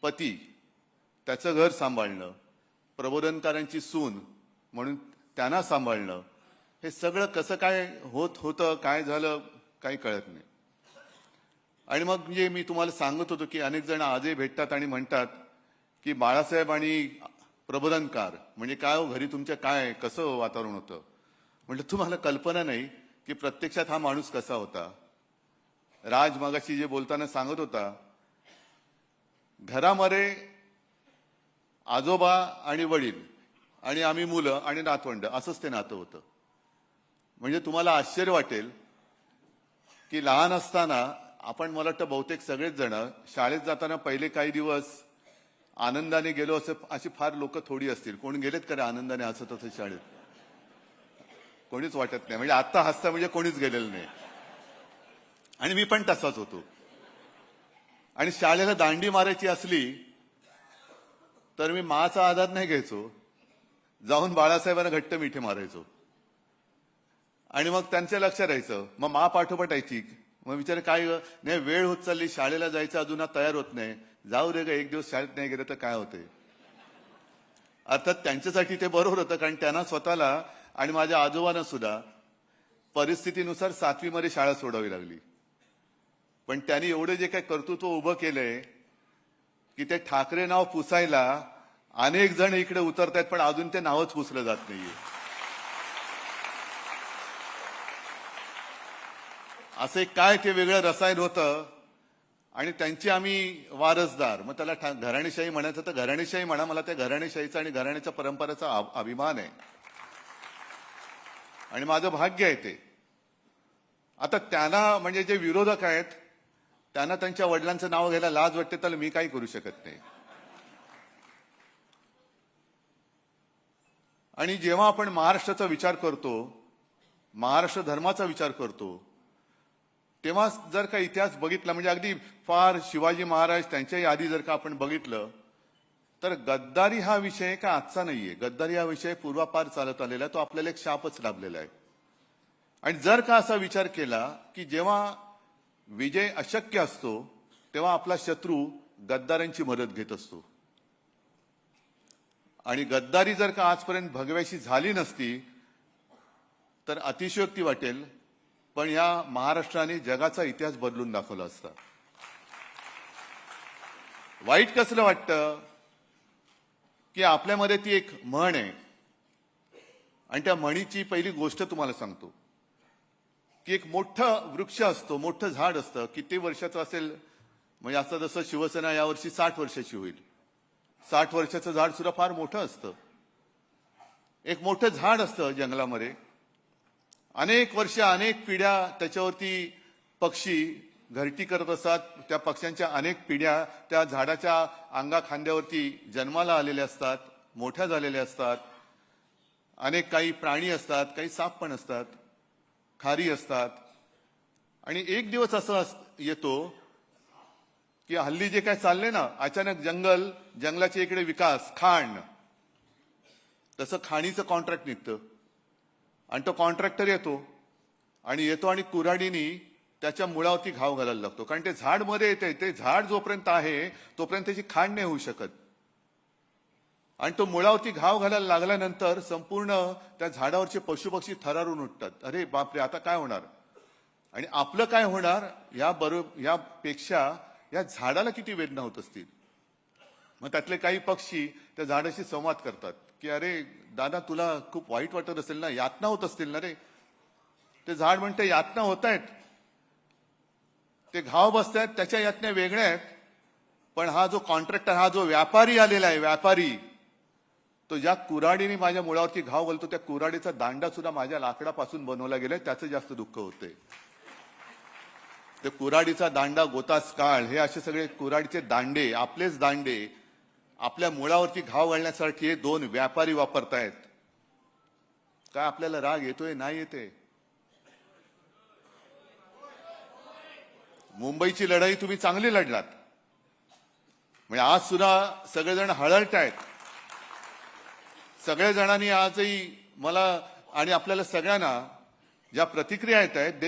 पती, त्याचं घर सांभाळणं, प्रबोधनकारांची सून म्हणून त्यांना सांभाळणं, हे सगळं कसं काय होतं, काय झालं काही कळत नाही. आणि मग म्हणजे मी तुम्हाला सांगत होतो की अनेक जण आजही भेटतात आणि म्हणतात की बाळासाहेब आणि प्रबोधनकार म्हणजे काय हो, घरी तुमच्या काय कसं वातावरण होतं. म्हटलं तुम्हाला कल्पना नाही की प्रत्यक्षात हा माणूस कसा होता. राज मगाशी जे बोलताना सांगत होता, घरामध्ये आजोबा आणि वडील आणि आम्ही मुलं आणि नातवंड असंच ते नातं होतं. म्हणजे तुम्हाला आश्चर्य वाटेल की लहान असताना आपण, मला वाटतं बहुतेक सगळेच जण शाळेत जाताना पहिले काही दिवस आनंदाने गेलो अशी फार लोक थोडी असतील. कोण गेलेत का आनंदाने हसत असं शाळेत? कोणीच वाटत नाही. म्हणजे आता हसता म्हणजे कोणीच गेलेलं नाही. आणि मी पण तसाच होतो. आणि शाळेला दांडी मारायची असली तर मी माचा आधार नाही घ्यायचो, जाऊन बाळासाहेबांना घट्ट मिठी मारायचो. आणि मग त्यांच्या लक्षात राहायचं. मग मा पाठोपाठायची. मग विचार काय नाही, वेळ होत चालली, शाळेला जायचं अजून तयार होत नाही, जाऊ दे ग, एक दिवस शाळेत नाही गेलं तर काय होते. अर्थात त्यांच्यासाठी ते बरोबर होतं, कारण त्यांना स्वतःला आणि माझ्या आजोबांना सुद्धा परिस्थितीनुसार 7वी मध्ये शाळा सोडावी लागली. पण त्यांनी एवढं जे काही कर्तृत्व उभं केलंय की ते ठाकरे नाव पुसायला अनेक जण इकडे उतरतायत, पण अजून ते नावच पुसलं जात नाहीये. असं काय ते वेगळं रसायन होतं. आणि त्यांची आम्ही वारसदार. मग त्याला घराणेशाही म्हणायचं तर घराणेशाही म्हणा, मला त्या घराणेशाहीचा आणि घराण्याच्या परंपरेचा अभिमान आहे आणि माझं भाग्य आहे ते. आता त्यांना म्हणजे जे विरोधक आहेत त्यांना त्यांच्या वडिलांचं नाव घ्यायला लाज वाटते, तर मी काही करू शकत नाही. आणि जेव्हा आपण महाराष्ट्राचा विचार करतो, महाराष्ट्र धर्माचा विचार करतो, तेव्हा जर का इतिहास बघितला, म्हणजे अगदी फार शिवाजी महाराज त्यांच्याही आधी जर का आपण बघितलं, तर गद्दारी हा विषय का आजचा नाहीये. गद्दारी हा विषय पूर्वापार चालत आलेला आहे. तो आपल्याला एक शापच लाभलेला आहे. आणि जर का असा विचार केला की जेव्हा विजय अशक्य असतो तेव्हा आपला शत्रू गद्दारांची मदत घेत असतो. आणि गद्दारी जर का आजपर्यंत भगव्याशी झाली नसती तर अतिशयोक्ती वाटेल, पण या महाराष्ट्राने जगाचा इतिहास बदलून दाखवला असता. वाईट कसलं वाटतं की आपल्यामध्ये ती एक म्हण आहे. आणि त्या म्हणीची पहिली गोष्ट तुम्हाला सांगतो की एक मोठं वृक्ष असतो, मोठं झाड असतं, किती वर्षाचं असेल, म्हणजे असं जसं शिवसेना यावर्षी 60 वर्षाची होईल. 60 वर्षाचं झाड सुद्धा फार मोठं असतं. एक मोठं झाड असतं जंगलामध्ये. अनेक वर्ष, अनेक पिढ्या त्याच्यावरती पक्षी घरटी करत असतात. त्या पक्ष्यांच्या अनेक पिढ्या त्या झाडाच्या अंगा खांद्यावरती जन्माला आलेल्या असतात, मोठ्या झालेल्या असतात. अनेक काही प्राणी असतात, काही साप पण असतात, खारी असतात. आणि एक दिवस असं येतो की हल्ली जे काय चाललंय ना, अचानक जंगलाच्या इकडे विकास, खाण, तसं खाणीचं कॉन्ट्रॅक्ट निघतं. आणि तो कॉन्ट्रॅक्टर येतो आणि कुऱ्हाडीनी त्याच्या मुळावरती घाव घालायला लागतो. कारण ते झाड मध्ये येते, ते झाड जोपर्यंत आहे तोपर्यंत त्याची खाण नाही होऊ शकत. आणि तो मुळावरती घाव घालायला लागल्यानंतर संपूर्ण त्या झाडावरचे पशुपक्षी थरारून उठतात. अरे बापरे, आता काय होणार आणि आपलं काय होणार, यापेक्षा या झाडाला किती वेदना होत असतील. मग त्यातले काही पक्षी त्या झाडाशी संवाद करतात की अरे दादा, तुला खूप वाईट वाटत असेल ना, यातना होत असतील ना रे. ते झाड म्हणते यातना होत आहेत, ते घाव बसत आहेत, त्याच्या यातन्या वेगळ्या आहेत. पण हा जो कॉन्ट्रॅक्टर, हा जो व्यापारी आलेला आहे, व्यापारी, तो ज्या कुऱ्हाडीने माझ्या मुळावरती घाव घालतो त्या कुऱ्हाडीचा दांडा सुद्धा माझ्या लाकडापासून बनवला गेलाय, त्याचं जास्त दुःख होते. ते कुऱ्हाडीचा दांडा, गोतास काळ, हे असे सगळे कुऱ्हाडीचे दांडे, आपलेच दांडे आपल्या मुळावरती घाव घालण्यासाठी हे दोन व्यापारी वापरतायत. काय आपल्याला राग येतोय? नाही येते. मुंबईची लढाई तुम्ही चांगली लढलात. म्हणजे आज सुद्धा सगळेजण हळहळतायत. सगळ्या जणांनी आजही मला आणि आपल्याला सगळ्यांना ज्या प्रतिक्रिया येत आहेत, देश